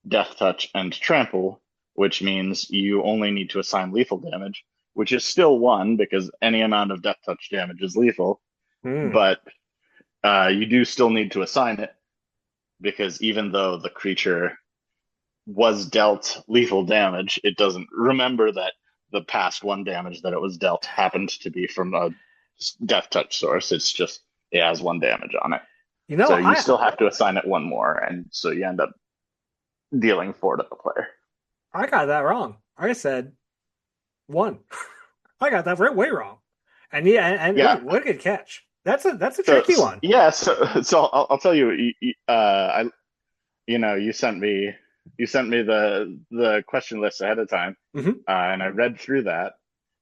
death touch and trample, which means you only need to assign lethal damage, which is still 1 because any amount of death touch damage is lethal, but you do still need to assign it because even though the creature was dealt lethal damage, it doesn't remember that the past 1 damage that it was dealt happened to be from a death touch source. It's just it has 1 damage on it. You know, So you still have to assign it 1 more, and so you end up dealing 4 to the player. I got that wrong. I said 1. I got that way wrong. And Yeah. what a good catch. That's a tricky one. Yeah, so I'll tell you, you sent me the question list ahead of time, and I read through that,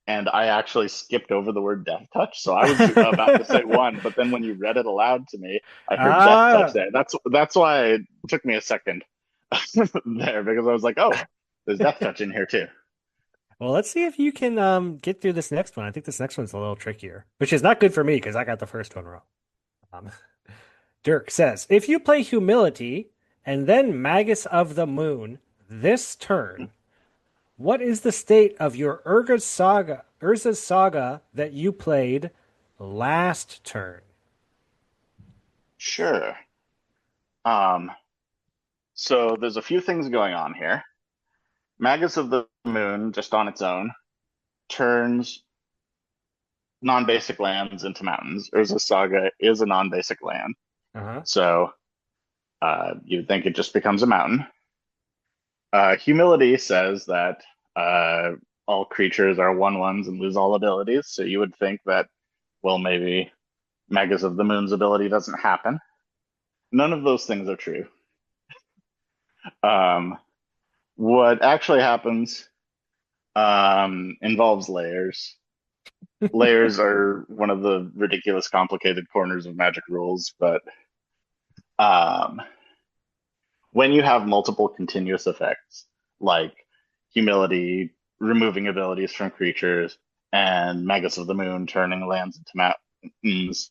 and I actually skipped over the word death touch. So I was about to say 1, but then when you read it aloud to me, I heard death touch there. That's why it took me a second there, because I was like, oh, there's death touch in here too. Well, let's see if you can get through this next one. I think this next one's a little trickier, which is not good for me because I got the first one wrong. Dirk says, if you play Humility and then Magus of the Moon this turn, what is the state of your Urza's Saga that you played last turn? Sure. So there's a few things going on here. Magus of the Moon, just on its own, turns non-basic lands into mountains. Urza's Saga is a non-basic land. So you'd think it just becomes a mountain. Humility says that all creatures are 1/1s and lose all abilities. So you would think that, well, maybe Magus of the Moon's ability doesn't happen. None of those things are true. What actually happens involves layers. Layers are one of the ridiculous, complicated corners of Magic rules, but when you have multiple continuous effects, like Humility removing abilities from creatures and Magus of the Moon turning lands into mountains,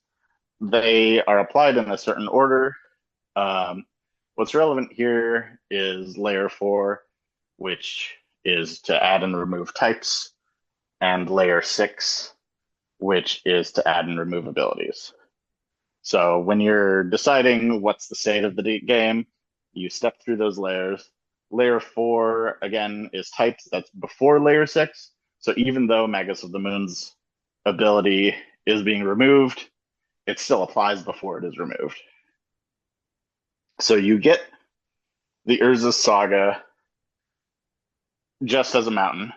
they are applied in a certain order. What's relevant here is Layer 4, which is to add and remove types, and Layer 6, which is to add and remove abilities. So when you're deciding what's the state of the game, you step through those layers. Layer 4, again, is types. That's before Layer 6. So even though Magus of the Moon's ability is being removed, it still applies before it is removed. So you get the Urza's Saga just as a mountain.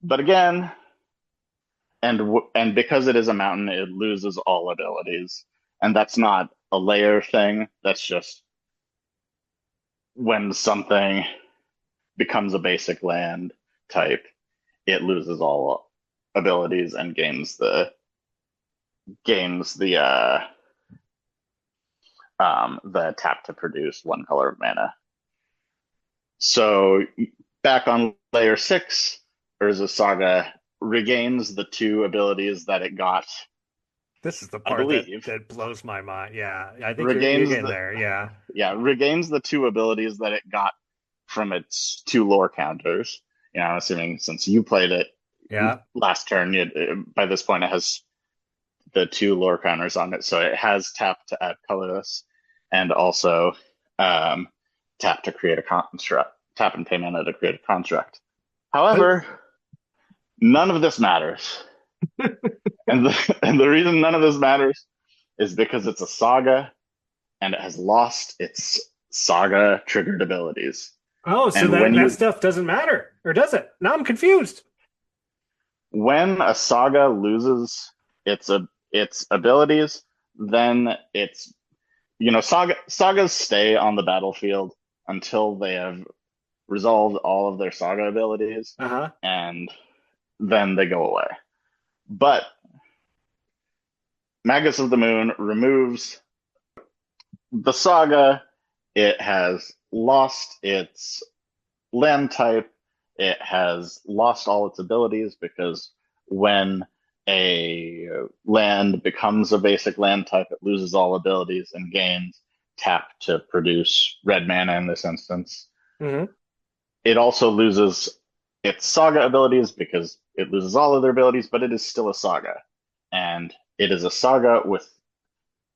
But again, and because it is a mountain, it loses all abilities. And that's not a layer thing. That's just when something becomes a basic land type, it loses all abilities and gains the tap to produce 1 color of mana. So back on Layer 6, Urza's Saga regains the 2 abilities that it got. This is the part that blows my mind. Yeah, I think you're getting there. Yeah. Yeah, regains the 2 abilities that it got from its 2 lore counters. You know, assuming since you played it, Yeah. last turn. By this point, it has the 2 lore counters on it, so it has tap to add colorless, and also tap to create a construct. Tap and pay mana to create a construct. However, none of this matters, and the reason none of this matters is because it's a saga, and it has lost its saga triggered abilities. Oh, so And that stuff doesn't matter, or does it? Now I'm confused. when a saga loses its abilities, then sagas stay on the battlefield until they have resolved all of their saga abilities, Uh-huh. and then they go away. But Magus of the Moon removes the saga. It has lost its land type. It has lost all its abilities because when a land becomes a basic land type, it loses all abilities and gains tap to produce red mana in this instance. Mm-hmm. It also loses its saga abilities because it loses all of their abilities, but it is still a saga. And it is a saga with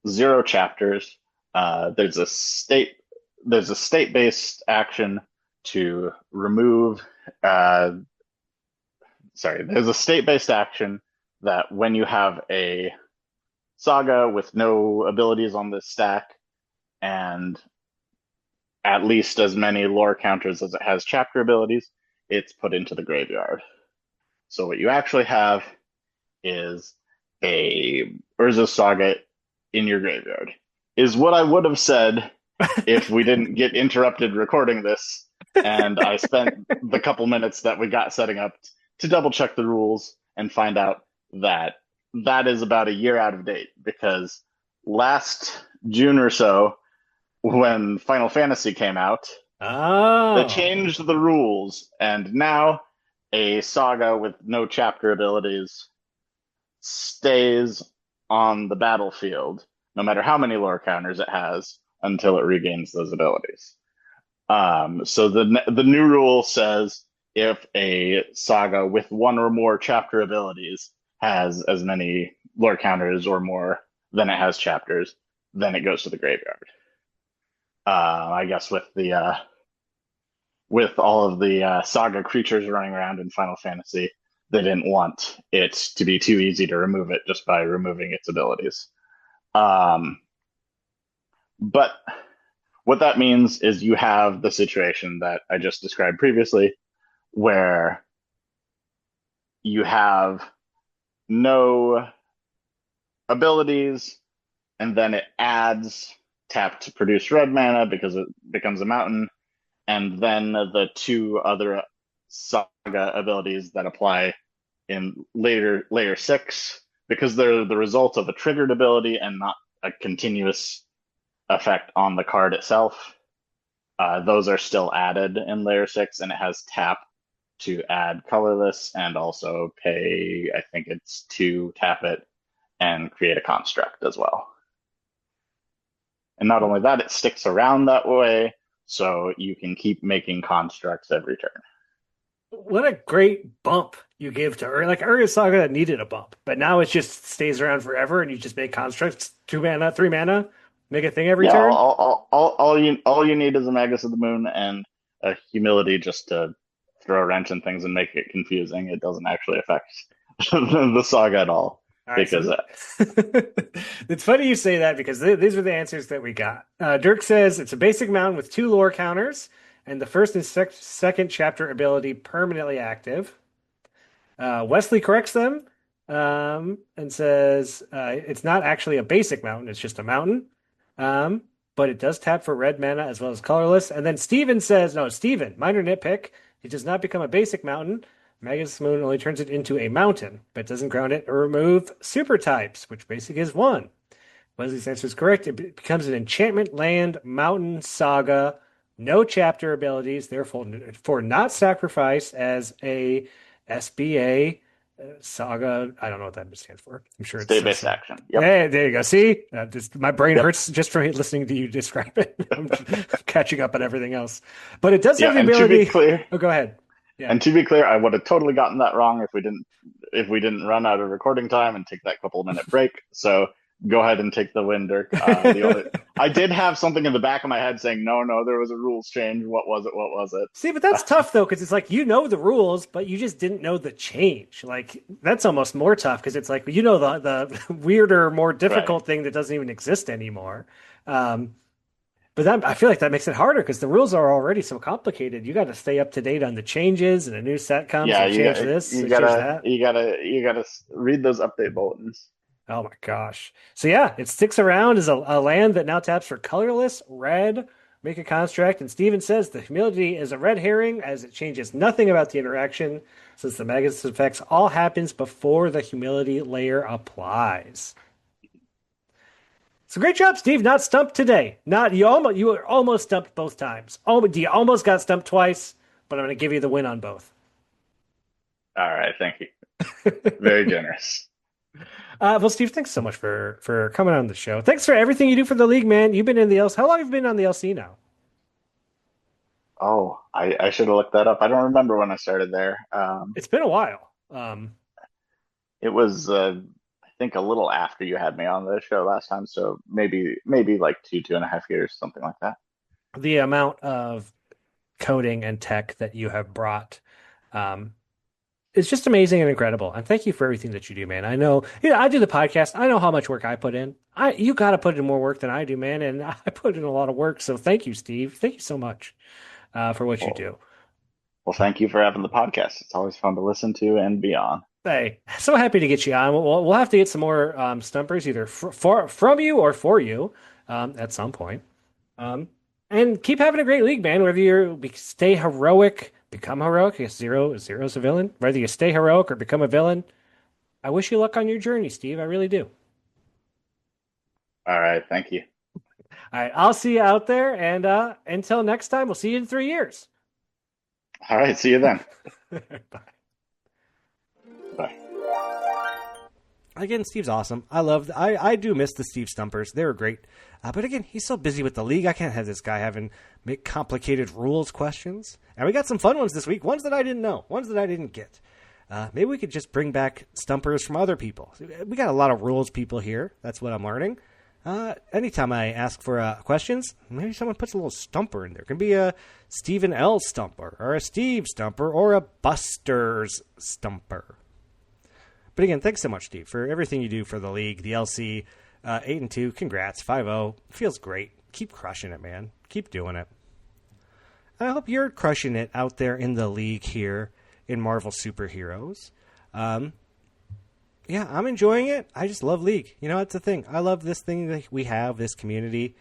0 chapters. There's a state-based action to remove. There's a state-based action that when you have a saga with no abilities on this stack and at least as many lore counters as it has chapter abilities, it's put into the graveyard. So what you actually have is a Urza Saga in your graveyard. Is what I would have said if we didn't get interrupted recording this, and I spent the couple minutes that we got setting up to double check the rules and find out that that is about a year out of date, because last June or so, when Final Fantasy came out, they changed the rules, and now a saga with no chapter abilities stays on the battlefield, no matter how many lore counters it has, until it regains those abilities. So the new rule says if a saga with 1 or more chapter abilities has as many lore counters or more than it has chapters, then it goes to the graveyard. I guess with all of the saga creatures running around in Final Fantasy, they didn't want it to be too easy to remove it just by removing its abilities. But what that means is you have the situation that I just described previously, where you have no abilities, and then it adds tap to produce red mana because it becomes a mountain, and then the 2 other saga abilities that apply in layer 6, because they're the result of a triggered ability and not a continuous effect on the card itself. Those are still added in layer 6, and it has tap to add colorless and also pay, I think it's 2, tap it, and create a construct as well. And not only that, it sticks around that way, so you can keep making constructs every turn. What a great bump you give to Ur. Like, Urza Saga needed a bump, but now it just stays around forever, and you just make constructs, 2 mana, 3 mana, make a thing every turn. All you need is a Magus of the Moon and a humility just to throw a wrench in things and make it confusing. It doesn't actually affect the saga at all. Right, because it's funny you say that, because these are the answers that we got. Dirk says it's a basic mountain with 2 lore counters, and the first and second chapter ability permanently active. Wesley corrects them and says it's not actually a basic mountain; it's just a mountain. But it does tap for red mana as well as colorless. And then Steven says, no, Steven, minor nitpick. It does not become a basic mountain. Magus Moon only turns it into a mountain, but doesn't ground it or remove super types, which basic is 1. Wesley's answer is correct. It becomes an enchantment land mountain saga, no chapter abilities, therefore for not sacrifice as a SBA saga. I don't know what that stands for. I'm sure it's state-based action. Yep. Hey, there you go. See, my brain hurts just from listening to you describe it. I'm catching up on everything else, but it does have the ability. To be clear, oh, go ahead. Yeah. And to be clear, I would have totally gotten that wrong if we didn't run out of recording time and take that couple minute break. So go ahead and take the win, Dirk. I did have something in the back of my head saying, no, there was a rules change. What was it? What was it? See, but that's tough though, because it's like you know the rules, but you just didn't know the change. Like that's almost more tough because it's like you know the weirder, more difficult thing that doesn't even exist anymore. But I feel like that makes it harder because the rules are already so complicated. You got to stay up to date on the changes, and a new set comes and change this, you change gotta, that. you gotta read those update bulletins. Oh my gosh! So yeah, it sticks around as a land that now taps for colorless red. Make a construct, and Steven says the humility is a red herring as it changes nothing about the interaction, since the Magus effects all happens before the humility layer applies. So great job, Steve. Not stumped today. You were almost stumped both times. You almost got stumped twice, but I'm going to give you the win on both. All right, thank you. Very generous. Well, Steve, thanks so much for coming on the show. Thanks for everything you do for the league, man. You've been in the LC. How long have you been on the LC now? Oh, I should have looked that up. I don't remember when I started there. It's been a while. It was, I think, a little after you had me on the show last time. So maybe like 2.5 years, something like that. The amount of coding and tech that you have brought it's just amazing and incredible. And thank you for everything that you do, man. I know, I do the podcast. I know how much work I put in. You got to put in more work than I do, man. And I put in a lot of work. So thank you, Steve. Thank you so much for what you do. Well, thank you for having the podcast. It's always fun to listen to and be on. Hey, so happy to get you on. We'll have to get some more stumpers either from you or for you at some point. And keep having a great league, man. Whether you stay heroic, become heroic. I guess Zero's a villain. Whether you stay heroic or become a villain, I wish you luck on your journey, Steve. I really do. All right. Thank you. All right. I'll see you out there. And until next time, we'll see you in 3 years. All right. See you then. Bye. Bye. Again, Steve's awesome. I do miss the Steve Stumpers. They were great. But again, he's so busy with the league. I can't have this guy make complicated rules questions. And we got some fun ones this week. Ones that I didn't know. Ones that I didn't get. Maybe we could just bring back Stumpers from other people. We got a lot of rules people here. That's what I'm learning. Anytime I ask for questions, maybe someone puts a little stumper in there. It can be a Stephen L. Stumper, or a Steve Stumper, or a Buster's Stumper. But again, thanks so much, Steve, for everything you do for the league, the LC. 8-2, congrats, 5-0. Feels great. Keep crushing it, man. Keep doing it. And I hope you're crushing it out there in the league here in Marvel Superheroes. Yeah, I'm enjoying it. I just love League. That's the thing. I love this thing that we have, this community.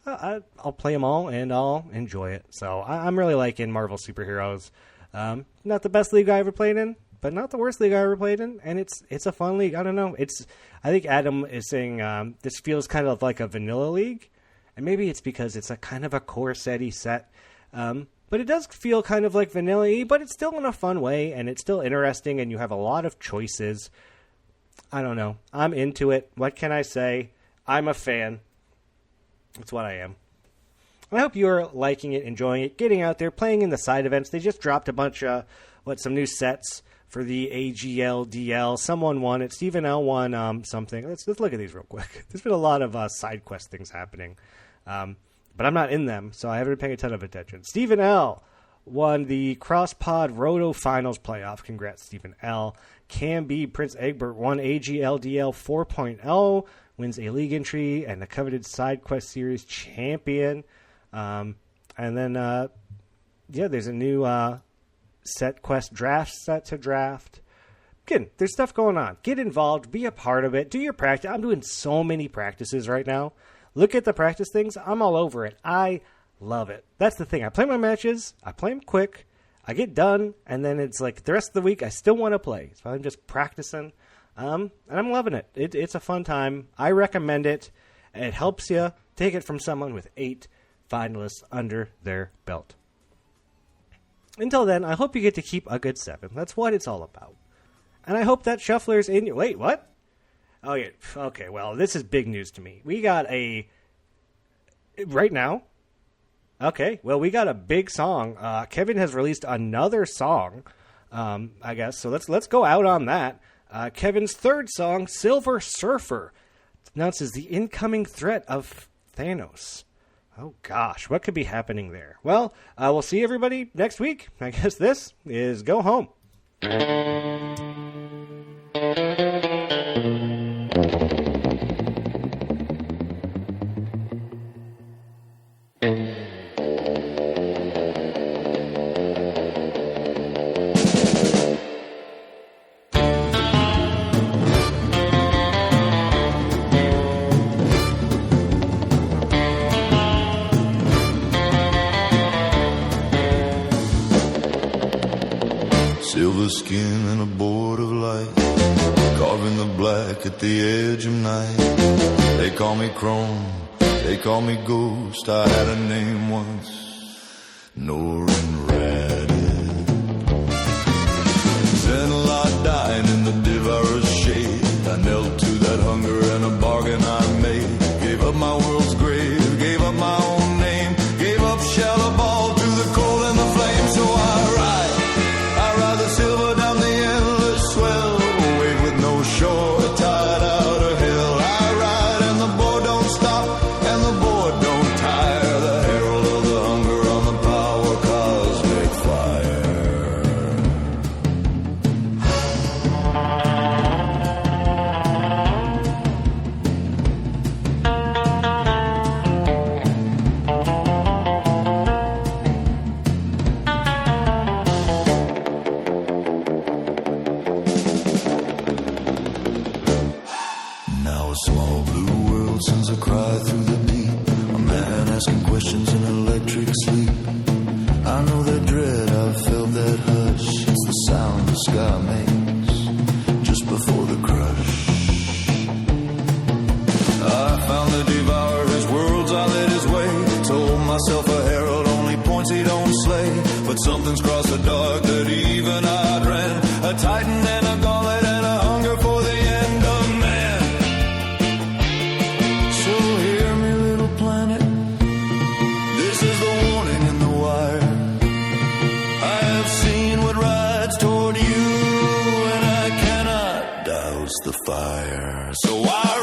I'll play them all, and I'll enjoy it. So I'm really liking Marvel Superheroes. Not the best league I ever played in, but not the worst league I ever played in, and it's a fun league. I don't know. I think Adam is saying this feels kind of like a vanilla league, and maybe it's because it's a kind of a core set-y set. But it does feel kind of like vanilla-y, but it's still in a fun way, and it's still interesting, and you have a lot of choices. I don't know. I'm into it. What can I say? I'm a fan. That's what I am. I hope you're liking it, enjoying it, getting out there, playing in the side events. They just dropped a bunch of, some new sets for the AGL DL. Someone won it. Stephen L won something. Let's look at these real quick. There's been a lot of side quest things happening. But I'm not in them, so I haven't been paying a ton of attention. Stephen L won the Cross Pod Roto Finals playoff. Congrats, Stephen L. Cam B. Prince Egbert won AGL DL 4.0. Wins a league entry and the coveted side quest series champion. And then, there's a new set quest draft set to draft. Again, there's stuff going on. Get involved. Be a part of it. Do your practice. I'm doing so many practices right now. Look at the practice things. I'm all over it. I love it. That's the thing. I play my matches. I play them quick. I get done. And then it's like the rest of the week, I still want to play. So I'm just practicing. And I'm loving it. It's a fun time. I recommend it. It helps you take it from someone with 8 finalists under their belt. Until then, I hope you get to keep a good 7. That's what it's all about. And I hope that Shuffler's in your... Wait, what? Oh, yeah. Okay, well, this is big news to me. We got right now, Okay, well, we got a big song. Kevin has released another song, I guess. So let's go out on that. Kevin's third song, Silver Surfer, announces the incoming threat of Thanos. Oh, gosh, what could be happening there? Well, we'll see everybody next week. I guess this is Go Home. Silver skin and a board of light, carving the black at the edge of night. They call me Chrome, they call me Ghost. I had a name once, Norrin Raddit. Then a lot dying in the devourer's shade. I knelt to that hunger and a bargain I made. Gave up my world's grave, gave up my own name, gave up shallow ball to the cold and the flame. So I ride the silver down the endless swell, wave with no shore, tied out of hell. I ride and the board don't stop and the board don't tire. The herald of the hunger on the power cosmic small blue world sends a cry through the deep. A man asking questions in electric sleep. I know that dread, I've felt that hush. It's the sound the sky makes just before the crush. I found the devourer, his worlds I led his way. Told myself a herald only points he don't slay. But something's crossed the dark that even I ran. A titan and a gauntlet and a hunger for the end of man. So hear me, little planet, this is the warning in the wire. I have seen what rides toward you, and I cannot douse the fire. So I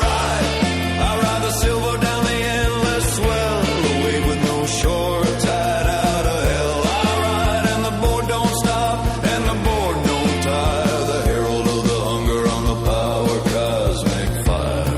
ride the silver down the endless well, a wave with no shore, tied out of hell. I ride and the board don't stop, and the board don't tire. The herald of the hunger on the power cosmic fire.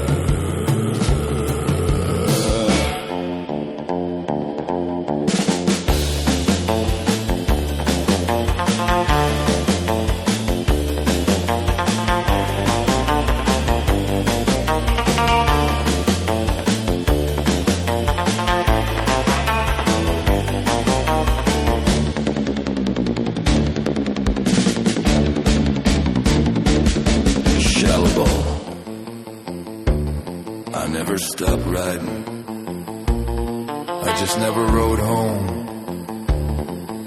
I never stopped riding. I just never rode home.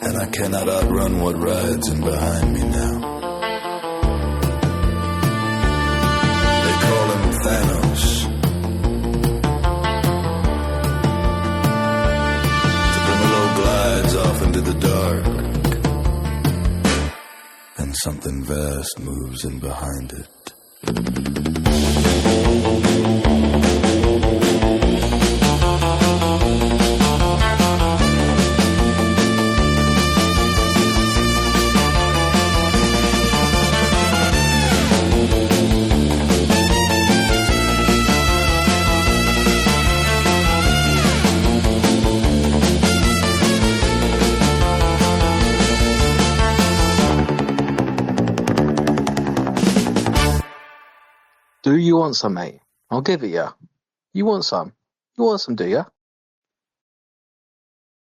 And I cannot outrun what rides in behind me now. They call him Thanos. Subliminal glides off into the dark, and something vast moves in behind it. Do you want some, mate? I'll give it you. You want some? You want some, do you?